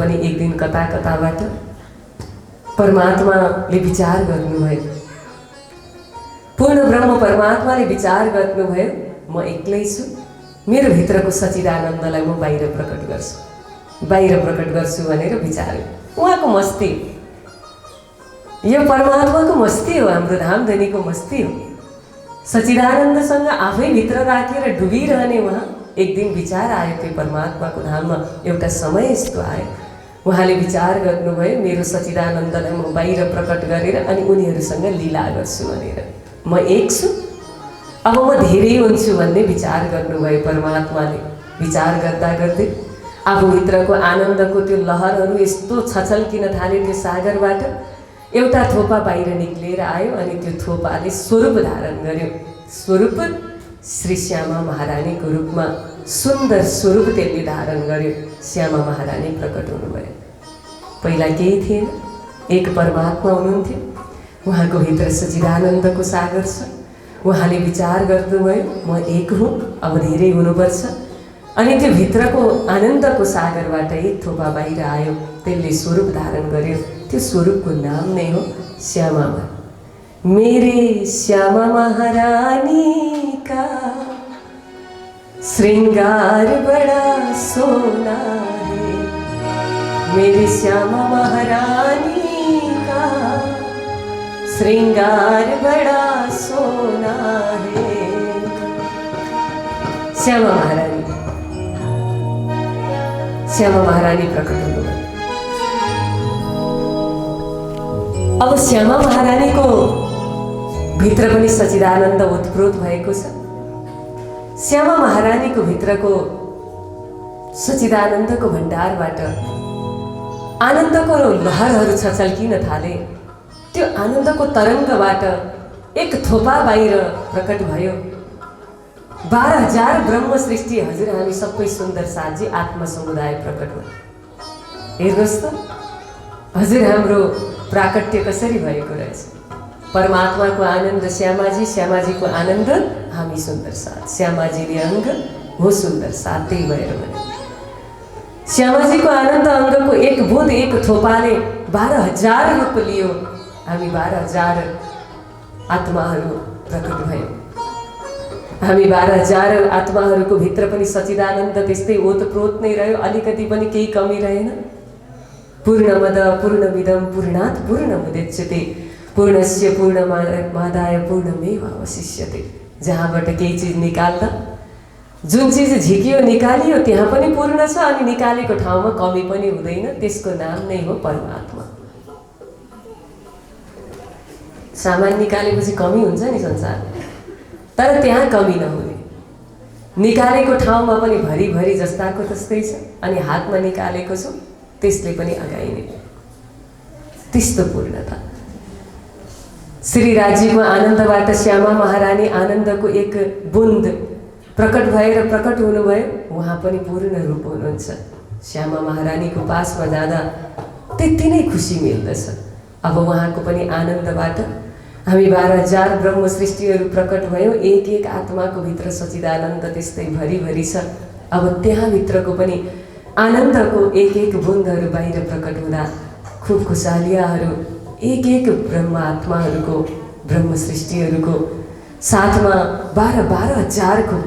पनि एक दिन कता कताबाट परमात्माले विचार गर्नुभयो। पूर्ण ब्रह्म परमात्माले विचार गर्नुभयो, म एक्लै छु, मेरो भित्रको सच्चिदानन्दलाई म बाहिर प्रकट गर्छु भनेर विचार। उहाँको मस्ती, यो परमात्माको मस्ती हो, हाम्रो धामधनीको मस्ती हो। सच्चिदानन्दसँग आफै भित्र राखेर डुबिरहने उहाँ। एक दिन विचार आयो त्यो परमात्माको धाममा, एउटा समय यस्तो आयो, उहाँले विचार गर्नुभयो मेरो सच्चिदानन्दलाई म बाहिर प्रकट गरेर अनि उनीहरूसँग लीला गर्छु भनेर। म एक छु, अब म धेरै हुन्छु भन्ने विचार गर्नुभयो परमात्माले। विचार गर्दा गर्दै आफूभित्रको आनन्दको त्यो लहरहरू यस्तो छचल्किन थाले त्यो सागरबाट। एउटा थोपा बाहिर निक्लिएर आयो अनि त्यो थोपाले स्वरूप धारण गर्यो। स्वरूप श्री श्यामा महारानीको रूपमा सुन्दर स्वरूप त्यसले धारण गर्यो। श्यामा महारानी प्रकट हुनुभयो। पहिला केही थिएन, एक परमात्मा हुनुहुन्थ्यो, उहाँको भित्र सच्चिदानन्दको सागर छ। उहाँले विचार गर्नुभयो म एक हुँ, अब धेरै हुनुपर्छ। अनि त्यो भित्रको आनन्दको सागरबाट एक थोपा बाहिर आयो, त्यसले स्वरूप धारण गर्यो। त्यो स्वरूपको नाम नै हो श्यामा माँ। मेरे श्यामा महारानी का श्रृंगार बड़ा सोना है, मेरे श्यामा महारानी का श्रृंगार बड़ा सोना है। श्यामा महारानी, श्यामा महारानी प्रकट हुनुभयो। अब श्यामा महारानीको भित्र पनि सच्चिदानन्द उत्प्रोत भएको छ। श्यामा महारानीको भित्रको सच्चिदानन्दको भण्डारबाट आनन्दको लहरहरू छचल्किन थाले। त्यो आनन्दको तरङ्गबाट एक थोपा बाहिर प्रकट भयो। 12,000 ब्रह्म सृष्टि, हजुर हामी सबै सुन्दर साथी आत्मा समुदाय प्रकट भयो। हेर्नुहोस् त हजुर हाम्रो प्राकट्य कसरी भएको रहेछ। परमात्माको आनन्द श्यामाजी, श्यामाजीको आनन्द हामी सुन्दर साथ, श्यामाजीले अङ्ग हो सुन्दर साथ। त्यही भएर भने श्यामाजीको आनन्द अङ्गको एक बुँद एक थोपाले 12,000 रूप लियो। हामी 12,000 आत्माहरू प्रकट भयौँ। हामी 12,000 आत्माहरूको भित्र पनि सच्चिदानन्द त्यस्तै ओतप्रोत नै रह्यो, अलिकति पनि केही कमी रहेन। पूर्णमद पूर्णमिदं पूर्णात् पूर्णमुदच्यते पूर्णस्य पूर्णमादाय पूर्णमेवावशिष्यते। जहाँबाट केही चिज निकाल्दा जुन चिज झिकियो निकालियो त्यहाँ पनि पूर्ण छ, अनि निकालेको ठाउँमा कमी पनि हुँदैन। त्यसको नाम नै हो परमात्मा। सामान निकालेपछि कमी हुन्छ नि संसारमा, तर त्यहाँ कमी नहुने। निकालेको ठाउँमा पनि भरिभरि जस्ताको तस्तै छ, अनि हातमा निकालेको छु त्यसले पनि अगाइने, त्यस्तो पूर्णता। श्रीराजीको आनन्दबाट श्यामा महारानी आनन्दको एक बुन्द प्रकट भएर प्रकट हुनुभयो। उहाँ पनि पूर्ण रूप हुनुहुन्छ। श्यामा महारानीको पासमा जाँदा त्यति नै खुसी मिल्दछ। अब उहाँको पनि आनन्दबाट हामी 12,000 ब्रह्म सृष्टिहरू प्रकट भयौँ। एक एक आत्माको भित्र सच्चिदानन्द त्यस्तै भरिभरि छ। अब त्यहाँभित्रको पनि आनन्दको एक एक बुन्दहरू बाहिर प्रकट हुँदा खुब खुसालियाहरू एक एक ब्रह्म आत्माहरूको ब्रह्म सृष्टिहरूको साथमा 12,000 खुब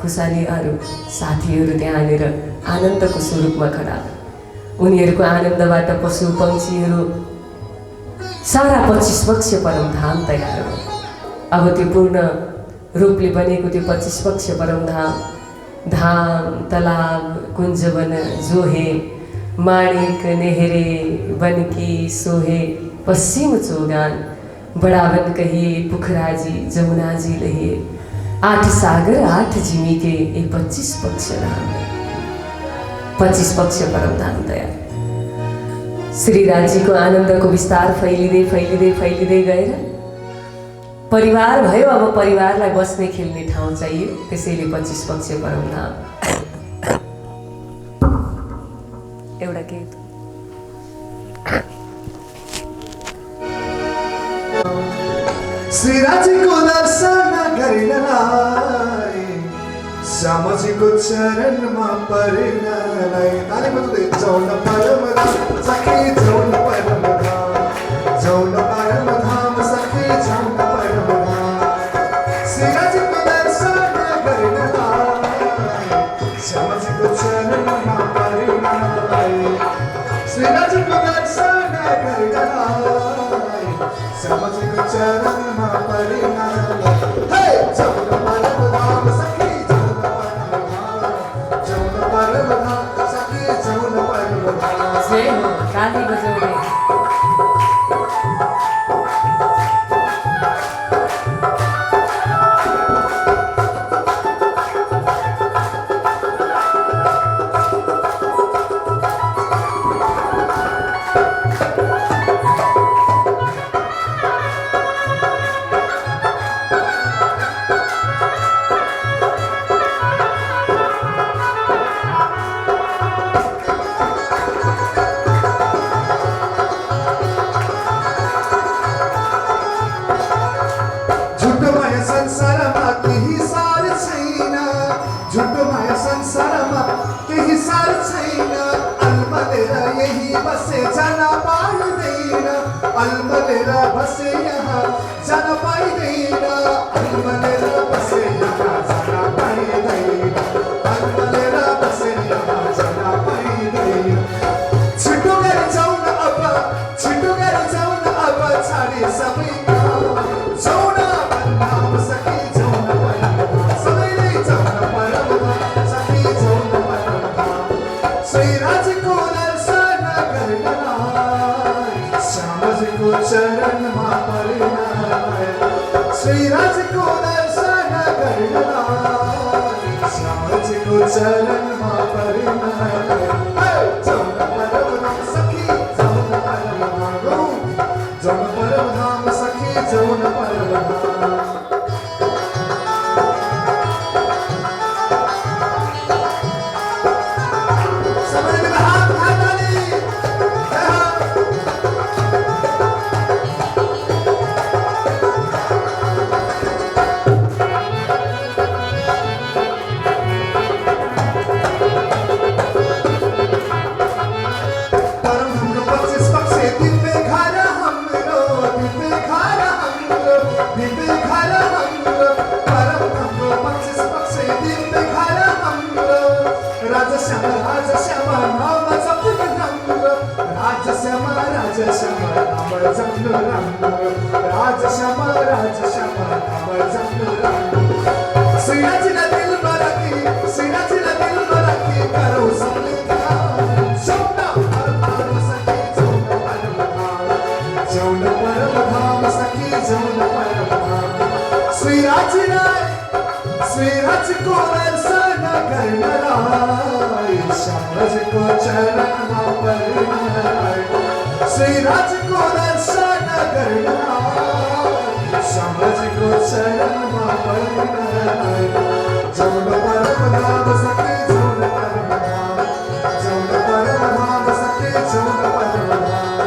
खुसालियाहरू साथीहरू त्यहाँनिर आनन्दको स्वरूपमा खडा। उनीहरूको आनन्दबाट पशु पक्षीहरू सारा 25 पक्ष परमधाम तयार हो। अब त्यो पूर्ण रूपले बनेको त्यो 25 पक्ष परमधाम, धाम तालाब कुञ्जवन जोहे, माणिक नेहरे बनकी सोहे, पश्चिम चौगान बड़ावन कहिए पुखराजी जमुनाजी लहिए, 8 सागर 8 जिमी के ये 25 पक्ष धाम, 25 पक्ष परमधाम तयार। श्रीराजीको आनन्दको विस्तार फैलिँदै फैलिँदै फैलिँदै गएर परिवार भयो। अब परिवारलाई बस्ने खेल्ने ठाउँ चाहियो, त्यसैले 25 पक्ष परमधाम। एउटा के श्रीराजीको दर्शन गरिनलाई श्यामजीको चरणमा परिणलाई ताली बजाउँदै जाउन परमधाम सखी जाउन परमधाम जाउन परमधाम सखी जाउन परमधाम श्रीराजीको दर्शन गर्नलाई श्यामजीको चरणमा परिणलाई श्रीराजीको दर्शन गर्नलाई श्यामजीको चरणमा परिणलाई हे जाउन परमधाम सखी जय हो ताली बजाउँदै संसारमा केही सार छैन अलमलेर यही बसे जान पाइँदैन अलमलेर बसे यहाँ जान पाइँदैन अलमलेर बसे यहाँ जान पाइँदैन अलमलेर बसे यहाँ जान पाइँदैन छिटो गरी जाउँ न अब छिटो गरी जाउँ न अब छाडी सबै जाउँ न भन्दाम सकी जाउँ न परमधाम सबैले जाउँ न परमधाम सकी जाउँ न परमधाम श्रीराजको दर्शन गर्नलाई श्यामजीको चरणमा परिणलाई श्रीराजको दर्शन गर्नलाई श्यामजीको चरणमा परिणलाई जाउँ न परमधाम सखी जाउँ न परमधाम जाउँ न परमधाम सखी जाउँ न परमधाम श्रीराजीलाई दिलमा राखी श्रीराजीलाई दिलमा राखी गरौँ सबले जाउँ न परमधाम सखी जाउँ न परमधाम जाउँ न परमधाम सखी जाउँ न परमधाम श्रीराजीको दर्शन गर्नलाई श्यामजीको चरणमा परिणलाई श्रीराजको दर्शन गर्नलाई श्यामजीको चरणमा परिणलाई जाउँ न परमधाम सखी जाउँ न परमधाम जाउँ न परमधाम सखी जाउँ न परमधाम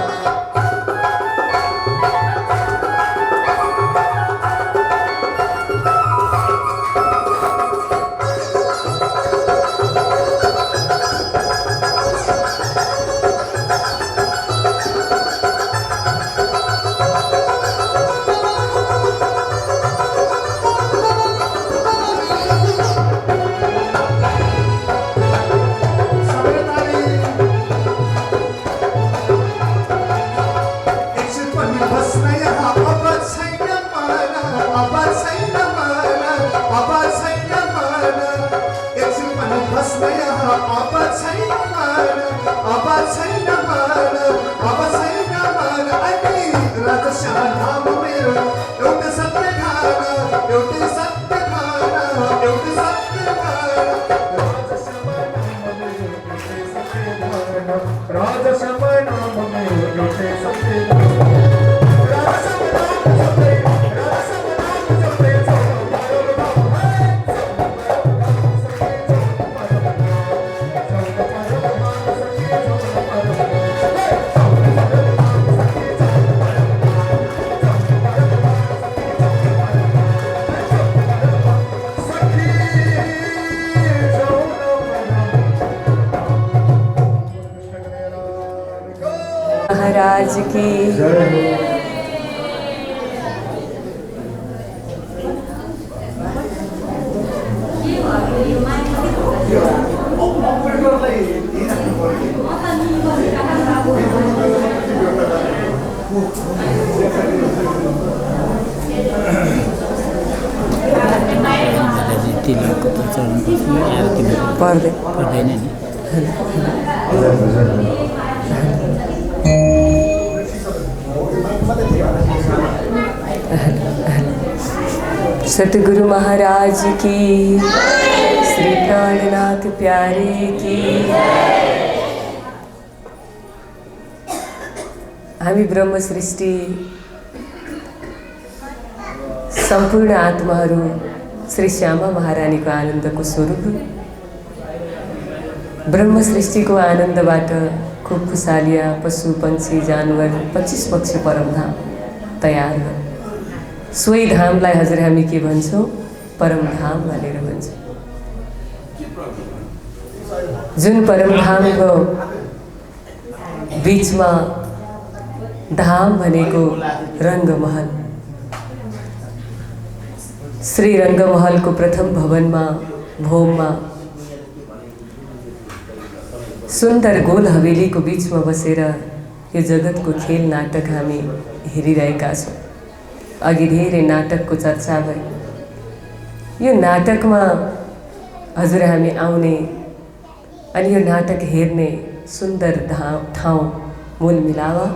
महाराज की। पर्दैन नि। सतगुरु महाराज की, श्री प्राणनाथ प्यारे की। हामी ब्रह्म सृष्टि सम्पूर्ण आत्माहरू श्री श्यामा महारानीको आनन्दको स्वरूप। ब्रह्म सृष्टिको आनन्दबाट खूब खुसालिया पशु पंक्षी जानवर 25 पक्ष परमधाम तयार भयो। सोही धामलाई हजुर हामी के भन्छौँ? परमधाम भनेर भन्छौँ। जुन परमधामको बीचमा धाम भनेको रङ्गमहल। श्री रङ्गमहलको प्रथम भवनमा भोममा सुन्दर गोल हवेलीको बीचमा बसेर यो जगतको खेल नाटक हामी हेरिरहेका छौँ। अघि धेरै नाटकको चर्चा भयो। यो नाटकमा हजुर हामी आउने अनि यो नाटक हेर्ने सुन्दर ठाउँ मूल मिलावा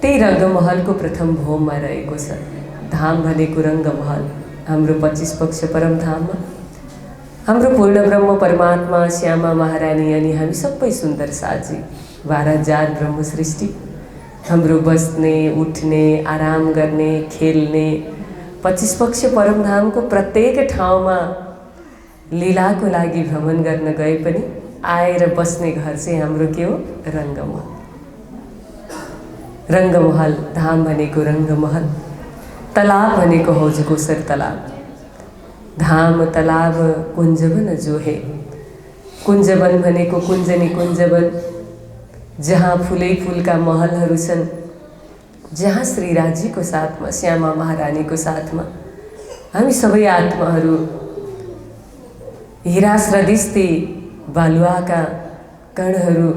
त्यही रङ्गमहलको प्रथम भोममा रहेको छ। धाम भनेको रङ्गमहल हाम्रो 25 पक्ष परमधाममा हाम्रो पूर्ण ब्रह्म परमात्मा श्यामा महारानी अनि हामी सबै सुन्दर साथी 12,000 ब्रह्म सृष्टि हाम्रो बस्ने उठ्ने आराम गर्ने खेल्ने 25 पक्ष परमधामको प्रत्येक ठाउँमा लीलाको लागि भ्रमण गर्न गए पनि आएर बस्ने घर चाहिँ हाम्रो के हो? रङ्गमहल। रङ्गमहल धाम भनेको रङ्गमहल। तालाब भनेको हौजकोसर तालाब। धाम तालाब कुञ्जवन जो है। कुञ्जवन भनेको कुञ्जनी कुञ्जवन जहाँ फुलै फुलका महलहरू छन्, जहाँ श्रीराजीको साथमा श्यामा महारानीको साथमा हामी सबै आत्माहरू हिरा स्रदिस्ती बालुवाका कणहरू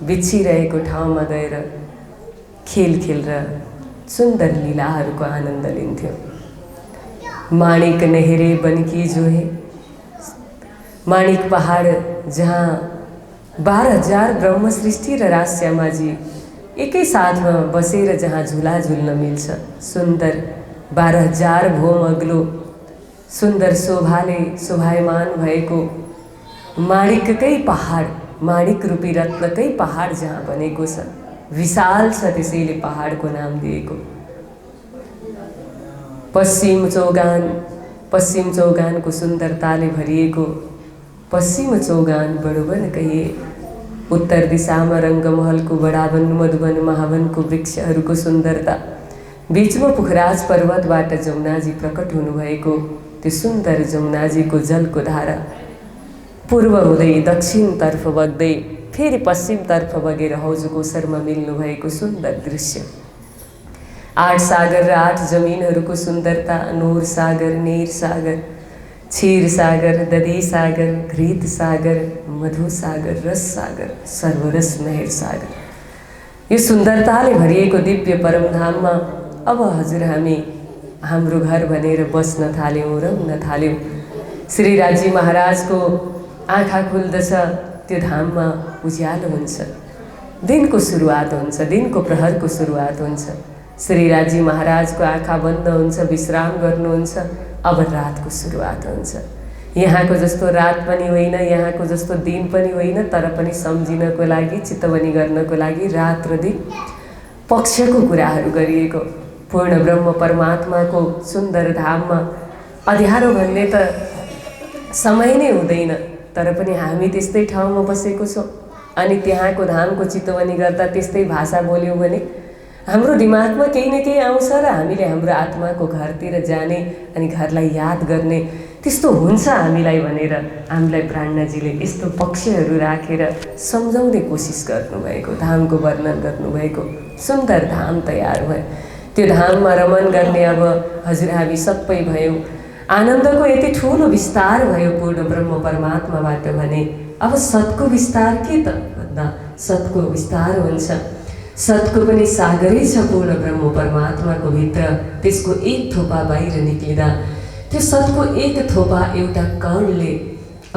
बिछिरहेको ठाउँमा गएर खेल खेलेर सुन्दर लीलाहरूको आनन्द लिन्थ्यो। माणिक नहेरे बनकी जो है। माणिक पहाड जहाँ 12,000 ब्रह्म सृष्टि र राज श्यामाजी एकै साथमा बसेर जहाँ झुला झुल्न मिल्छ। सुन्दर 12,000 भोम अग्लो सुन्दर शोभाले शोभायमान भएको माणिककै पहाड, माणिक रूपी रत्नकै पहाड जहाँ बनेको छ। विशाल छ, त्यसैले पहाडको नाम दिएको। पश्चिम चौगानको सुन्दरताले भरिएको पश्चिम चौगान बडोवन कहिए। उत्तर दिशामा रङ्गमहलको बडावन मधुवन महावनको वृक्षहरूको सुन्दरता, बीचमा पुखराज पर्वतबाट जमुनाजी प्रकट हुनुभएको त्यो सुन्दर जमुनाजीको जलको धारा पूर्व हुँदै दक्षिणतर्फ बग्दै फेरि पश्चिमतर्फ बगेर हौजकोसरमा मिल्नुभएको सुन्दर दृश्य। 8 सागर र 8 जमिनहरूको सुन्दरता, नूर सागर, नीर सागर, क्षीर सागर, दधी सागर, घृत सागर, मधु सागर, रस सागर, सर्वरस मेहर सागर। यो सुन्दरताले भरिएको दिव्य परमधाममा अब हजुर हामी हाम्रो घर भनेर बस्न थाल्यौँ, रम्न थाल्यौँ। श्रीराजी महाराजको आँखा खुल्दछ, त्यो धाममा उज्यालो हुन्छ, दिनको सुरुवात हुन्छ, दिनको प्रहरको सुरुवात हुन्छ। श्रीराजी महाराजको आँखा बन्द हुन्छ, विश्राम गर्नुहुन्छ, अब रातको सुरुवात हुन्छ। यहाँको जस्तो रात पनि होइन, यहाँको जस्तो दिन पनि होइन, तर पनि सम्झिनको लागि, चितवनी गर्नको लागि रात र दिन पक्षको कुराहरू गरिएको। पूर्ण ब्रह्म परमात्माको सुन्दर धाममा अँध्यारो भन्ने त समय नै हुँदैन, तर पनि हामी त्यस्तै ठाउँमा बसेको छौँ अनि त्यहाँको धामको चितवनी गर्दा त्यस्तै भाषा बोल्यौँ भने हाम्रो दिमागमा केही न केही आउँछ र हामीले हाम्रो आत्माको घरतिर जाने अनि घरलाई याद गर्ने त्यस्तो हुन्छ हामीलाई भनेर हामीलाई प्राणनाजीले यस्तो पक्षहरू राखेर सम्झाउने कोसिस गर्नुभएको, धामको वर्णन गर्नुभएको। सुन्दर धाम तयार भयो। त्यो धाममा रमन गर्ने अब हजुर हामी सबै भयौँ। आनन्दको यति ठुलो विस्तार भयो पूर्ण ब्रह्म परमात्माबाट भने अब सतको विस्तार के त भन्दा सतको विस्तार हुन्छ। सतको पनि सागरै छ पूर्ण ब्रह्म परमात्माको भित्र। त्यसको एक थोपा बाहिर निक्लिँदा त्यो सतको एक थोपा एउटा कणले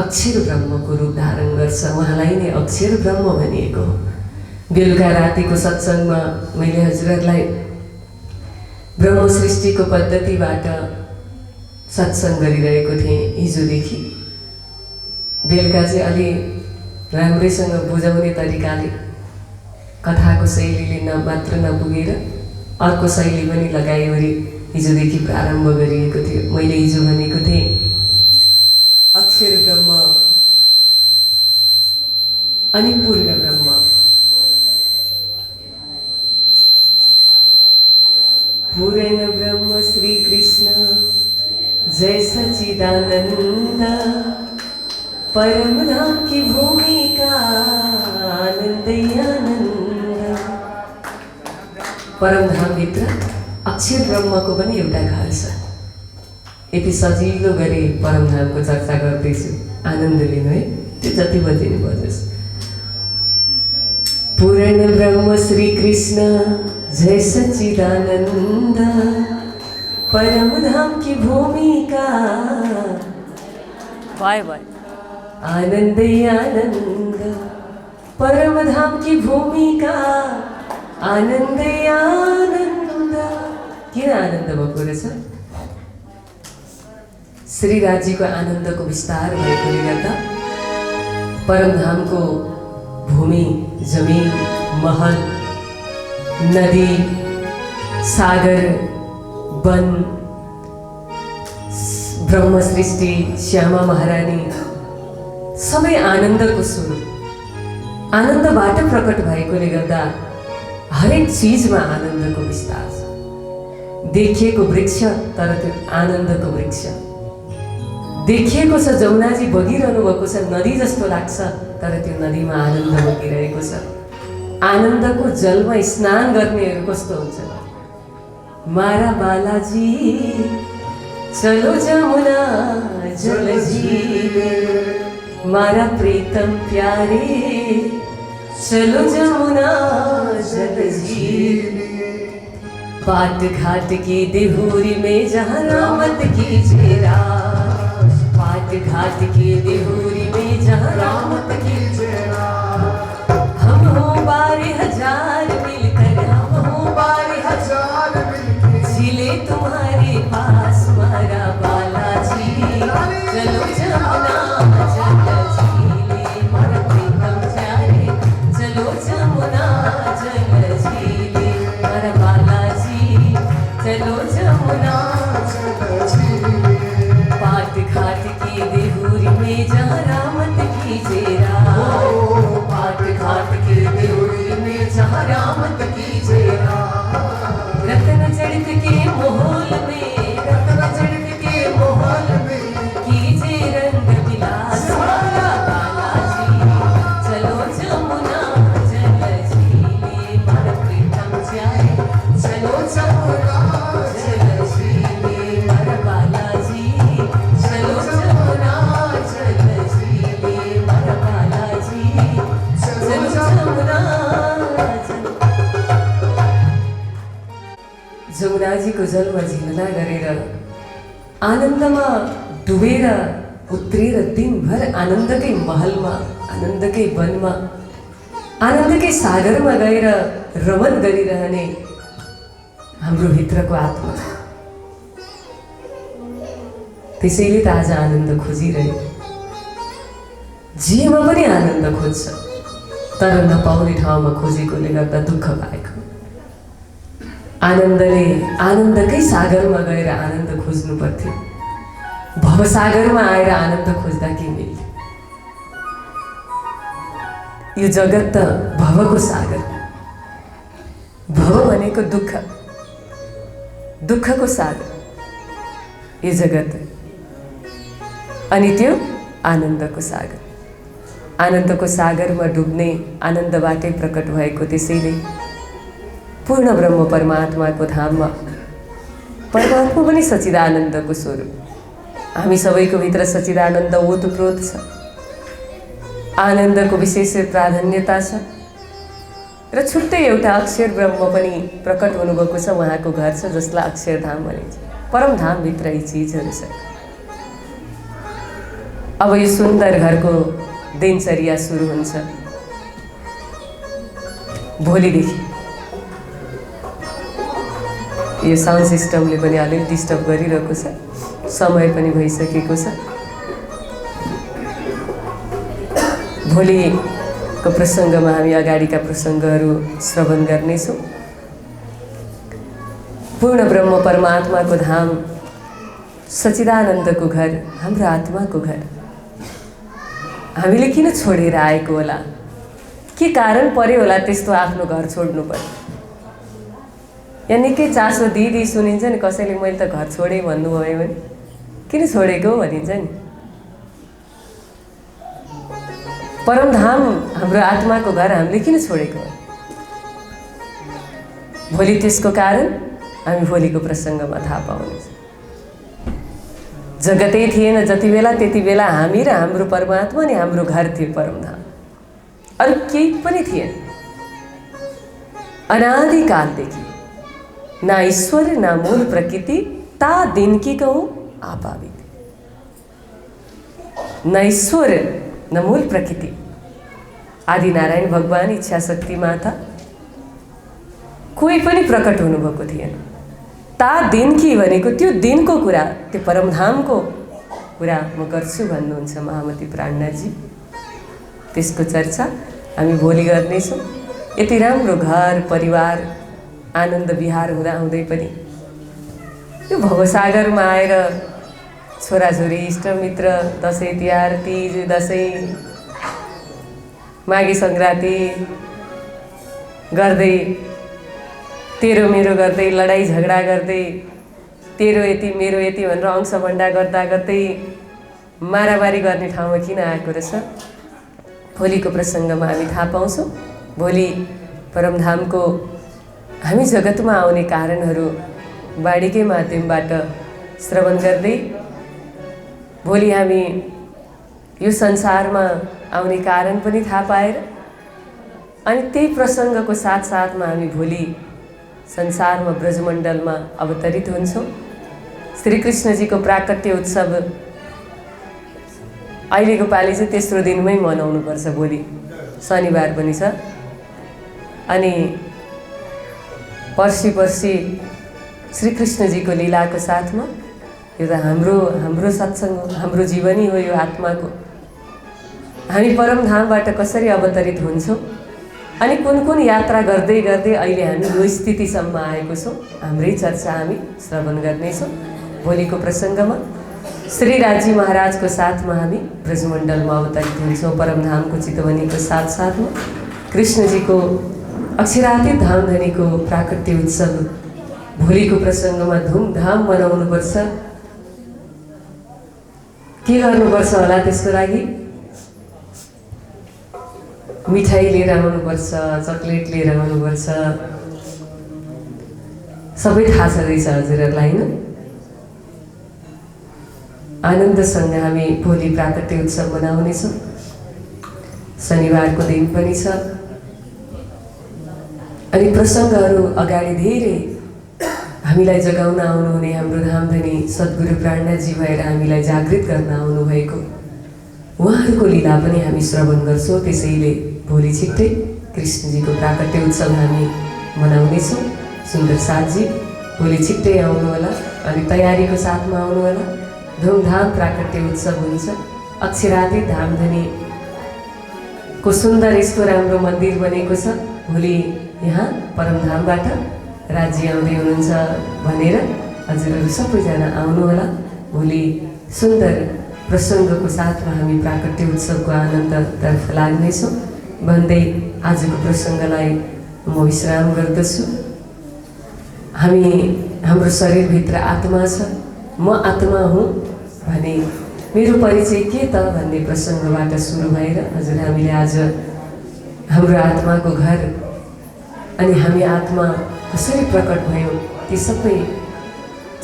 अक्षर ब्रह्मको रूप धारण गर्छ। उहाँलाई नै अक्षर ब्रह्म भनिएको हो। बेलुका रातिको सत्सङ्गमा मैले हजुरहरूलाई ब्रह्म सृष्टिको पद्धतिबाट सत्सङ्ग गरिरहेको थिएँ हिजोदेखि। बेलुका चाहिँ अलि राम्रैसँग बुझाउने तरिकाले कथाको शैलीले मात्र नपुगेर अर्को शैली पनि लगाइवरी हिजोदेखि प्रारम्भ गरिएको थियो। मैले हिजो भनेको थिएँ अक्षर ब्रह्म अनि पूर्ण ब्रह्म। पूर्ण ब्रह्म श्री कृष्ण जय सच्चिदानंद, परम धाम की भूमिका आनंद आनंद। परम धाम भित्र अक्षर ब्रह्मको पनि एउटा घर छ। यति सजिलो गरी परम धामको चर्चा गर्दैछु, आनन्द लिनु है। त्यो जति बजिनु बजोस्। पूर्ण ब्रह्म श्री कृष्ण जय सच्चिदानंद, परम धाम की भूमिका वाय वाय आनंद आनंद, परम धाम की भूमिका आनंद आनंद। किन आनन्द भएको रहेछ? श्रीराजीको आनन्दको विस्तार भएकोले गर्दा परमधामको भूमि, जमिन, महल, नदी, सागर, वन, ब्रह्म सृष्टि, श्यामा महारानी सबै आनन्दको स्वरूप। आनन्दबाट प्रकट भएकोले गर्दा हरेक चिजमा आनन्दको विस्तार छ। देखिएको वृक्ष तर त्यो आनन्दको वृक्ष। देखिएको छ जमुनाजी बगिरहनु भएको छ, नदी जस्तो लाग्छ तर त्यो नदीमा आनन्द बगिरहेको छ। आनन्दको जलमा स्नान गर्नेहरू कस्तो हुन्छ? मारा बालाजी चलो जमुना जल झीले, मारा प्रीतम प्यारे चलो जमुना जल झीले। पाट घाट की देहूरी में जहाँ रामत की जेरा, पाट घाट की देहूरी में जहाँ रामत की जेरा। हम हो 12,000 मिलकर, हम हो 12,000 मिलकर, जिले तुम्हारे पास मारा बालाजी चलो जमुना जल झीले, मारा प्रीतम प्यारे चलो जमुना जल झीले, मारा बालाजी चलो जमुना जल झीले। पाट घाट की देहूरी में जहाँ रामत की जेरा, पाट घाट की देहूरी में जहाँ रामत की जेरा। रतन जड़क के मोहल में, रतन जड़क के मोहल में कीजे रंग विलास मारा बालाजी चलो जमुना जल झीले, मारा प्रीतम प्यारे चलो जमुना जल झीले, मारा बालाजी चलो जमुना जल झीले, मारा बालाजी चलो जमुना जल। जमुनाजीको जलमा झिल्ला गरेर आनन्दमा डुबेर उत्रेर दिनभर आनन्दकै महलमा, आनन्दकै वनमा, आनन्दकै सागरमा गएर रमन गरिरहने हाम्रो भित्रको आत्मा। त्यसैले त आज आनन्द खोजिरह्यो। जेमा पनि आनन्द खोज्छ तर नपाउने ठाउँमा खोजेकोले गर्दा दुःख पाएको। आनन्दले आनन्दकै सागरमा गएर आनन्द खोज्नु पर्थ्यो। भवसागरमा आएर आनन्द खोज्दा के मिल्थ्यो? यो जगत त भवको सागर। भव भनेको दुःख, दुःखको सागर। यो जगत अनि त्यो आनन्दको सागर, आनन्दको सागरमा डुब्ने आनन्दबाटै प्रकट भएको, त्यसैले पूर्ण ब्रह्म परमात्माको धाममा परमात्मा पनि सच्चिदानन्दको स्वरूप। हामी सबैको भित्र सच्चिदानन्द ओतप्रोत छ, आनन्दको विशेष प्राधान्यता छ र छुट्टै एउटा अक्षर ब्रह्म पनि प्रकट हुनुभएको छ, उहाँको घर छ जसलाई अक्षरधाम भनिन्छ। परमधामभित्र यी चिजहरू छ। अब यो सुन्दर घरको दिनचर्या सुरु हुन्छ भोलिदेखि। यो साउन्ड सिस्टमले पनि अलिक डिस्टर्ब गरिरहेको छ, समय पनि भइसकेको छ। भोलिको प्रसङ्गमा हामी अगाडिका प्रसङ्गहरू श्रवण गर्नेछौँ। पूर्ण ब्रह्म परमात्माको धाम, सच्चिदानन्दको घर, हाम्रो आत्माको घर हामीले किन छोडेर आएको होला? के कारण पर्यो होला त्यस्तो आफ्नो घर छोड्नु पर्यो? यहाँ निकै चासो दिदी सुनिन्छ नि, कसैले मैले त घर छोडेँ भन्नुभयो भने किन छोडेको भनिन्छ नि। परमधाम हाम्रो आत्माको घर हामीले किन छोडेको? भोलि त्यसको कारण हामी भोलिको प्रसङ्गमा थाहा पाउनेछ। जगतै थिएन जति बेला, त्यति बेला हामी र हाम्रो परमात्मा नि हाम्रो घर थियो परमधाम। अरू केही पनि थिएन। अनादिकालदेखि ना ईश्वर ना मूल प्रकृति, ता दिन की कहूँ आपावित। न ईश्वर न मूल प्रकृति, आदि नारायण भगवान, इच्छा शक्ति माता, कोही पनि प्रकट हुनुभएको थिएन। ता दिन की भनेको त्यो दिनको कुरा, त्यो परमधामको कुरा म गर्छु भन्नुहुन्छ महामती प्राणनाथजी। त्यसको चर्चा हामी भोलि गर्नेछौँ। यति राम्रो घर परिवार आनन्द विहार हुँदाहुँदै पनि यो भवसागरमा आएर छोराछोरी इष्टमित्र, दसैँ तिहार, तीज, दसैँ, माघे सङ्क्रान्ति गर्दै, तेरो मेरो गर्दै, लडाइँ झगडा गर्दै, तेरो यति मेरो यति भनेर अंशभण्डा गर्दा गर्दै मारामारी गर्ने ठाउँमा किन आएको रहेछ? भोलिको प्रसङ्गमा हामी थाहा पाउँछौँ। भोलि परमधामको हामी जगतमा आउने कारणहरू बाणीकै माध्यमबाट श्रवण गर्दै, भोलि हामी यो संसारमा आउने कारण पनि थाहा पाएर, अनि त्यही प्रसङ्गको साथसाथमा हामी भोलि संसारमा ब्रजमण्डलमा अवतरित हुन्छौँ। श्रीकृष्णजीको प्राकट्य उत्सव अहिलेको पालि चाहिँ तेस्रो दिनमै मनाउनुपर्छ। भोलि शनिबार पनि छ, अनि पर्सि श्रीकृष्णजीको लीलाको साथमा यो त हाम्रो सत्सङ्ग, हाम्रो जीवनी हो यो आत्माको। हामी परमधामबाट कसरी अवतरित हुन्छौँ अनि कुन यात्रा गर्दै गर्दै अहिले हामी यो स्थितिसम्म आएको छौँ, हाम्रै चर्चा हामी श्रवण गर्नेछौँ भोलिको प्रसङ्गमा। श्रीराजी महाराजको साथमा हामी ब्रजमण्डलमा अवतरित हुन्छौँ। परमधामको चितवनीको साथसाथमा कृष्णजीको अक्षरातीत धामधनीको प्राकट्य उत्सव भोलिको प्रसङ्गमा धुमधाम मनाउनुपर्छ। के गर्नुपर्छ होला त्यसको लागि? मिठाई लिएर आउनुपर्छ, चकलेट लिएर आउनुपर्छ। सबै थाहा छ रहेछ हजुरहरूलाई, होइन? आनन्दसँग हामी भोलि प्राकट्य उत्सव मनाउनेछौँ। शनिबारको दिन पनि छ, अनि प्रसङ्गहरू अगाडि धेरै हामीलाई जगाउन आउनुहुने हाम्रो धामधनी सद्गुरु प्राणनाथजी भएर हामीलाई जागृत गर्न आउनुभएको उहाँहरूको लीला पनि हामी श्रवण गर्छौँ। त्यसैले भोलि छिट्टै कृष्णजीको प्राकट्य उत्सव हामी मनाउनेछौँ। सुन्दर साथजी भोलि छिट्टै आउनुहोला, अनि तयारीको साथमा आउनुहोला। धुमधाम प्राकट्य उत्सव हुन्छ। अक्षरातीत धामधनीको सुन्दर यस्तो राम्रो मन्दिर बनेको छ। भोलि यहाँ परमधामबाट राज्य आउँदै हुनुहुन्छ भनेर हजुरहरू सबैजना आउनुहोला। भोलि सुन्दर प्रसङ्गको साथमा हामी प्राकट्य उत्सवको आनन्दतर्फ लाग्नेछौँ भन्दै आजको प्रसङ्गलाई म विश्राम गर्दछु। हाम्रो शरीरभित्र आत्मा छ, म आत्मा हुँ भने मेरो परिचय के त भन्ने प्रसङ्गबाट सुरु भएर हजुर हामीले आज हाम्रो आत्माको घर अनि हामी आत्मा कसरी प्रकट भयौँ ती सबै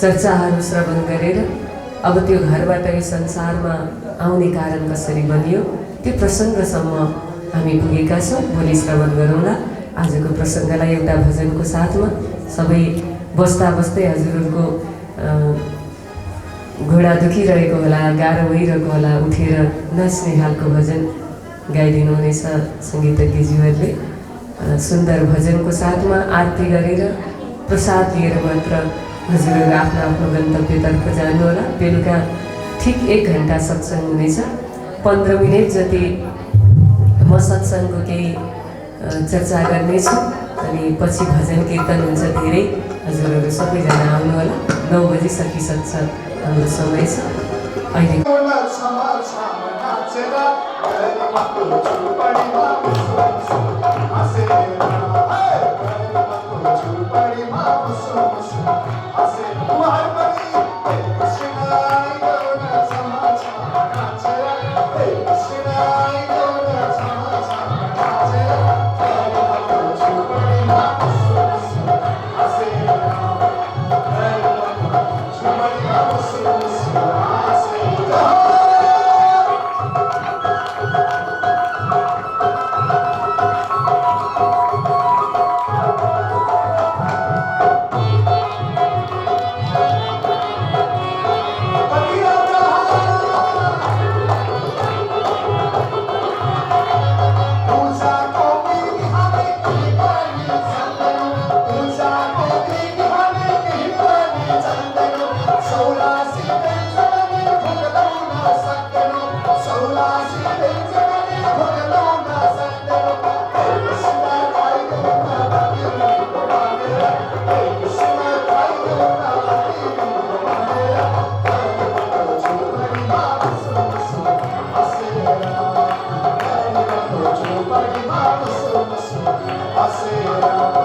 चर्चाहरू श्रवण गरेर अब त्यो घरबाट यो संसारमा आउने कारण कसरी बनियो त्यो प्रसङ्गसम्म हामी पुगेका छौँ। भोलि श्रवण गरौँला आजको प्रसङ्गलाई एउटा भजनको साथमा। सबै बस्दा बस्दै हजुरहरूको घोडा दुखिरहेको होला, गाह्रो भइरहेको होला, उठेर नाच्ने खालको भजन गाइदिनु हुनेछ सङ्गीतज्ञज्यूहरूले। सुन्दर भजनको साथमा आरती गरेर प्रसाद लिएर मात्र हजुरहरू आफ्नो आफ्नो गन्तव्यतर्फ जानुहोला। बेलुका ठिक 1 घन्टा सत्सङ्ग हुनेछ। 15 मिनट जति म सत्सङ्गको केही चर्चा गर्नेछु अनि पछि भजन कीर्तन हुन्छ धेरै। हजुरहरू सबैजना आउनुहोला। 9 बजी सकिसक्छ हाम्रो समय छ। अहिले I say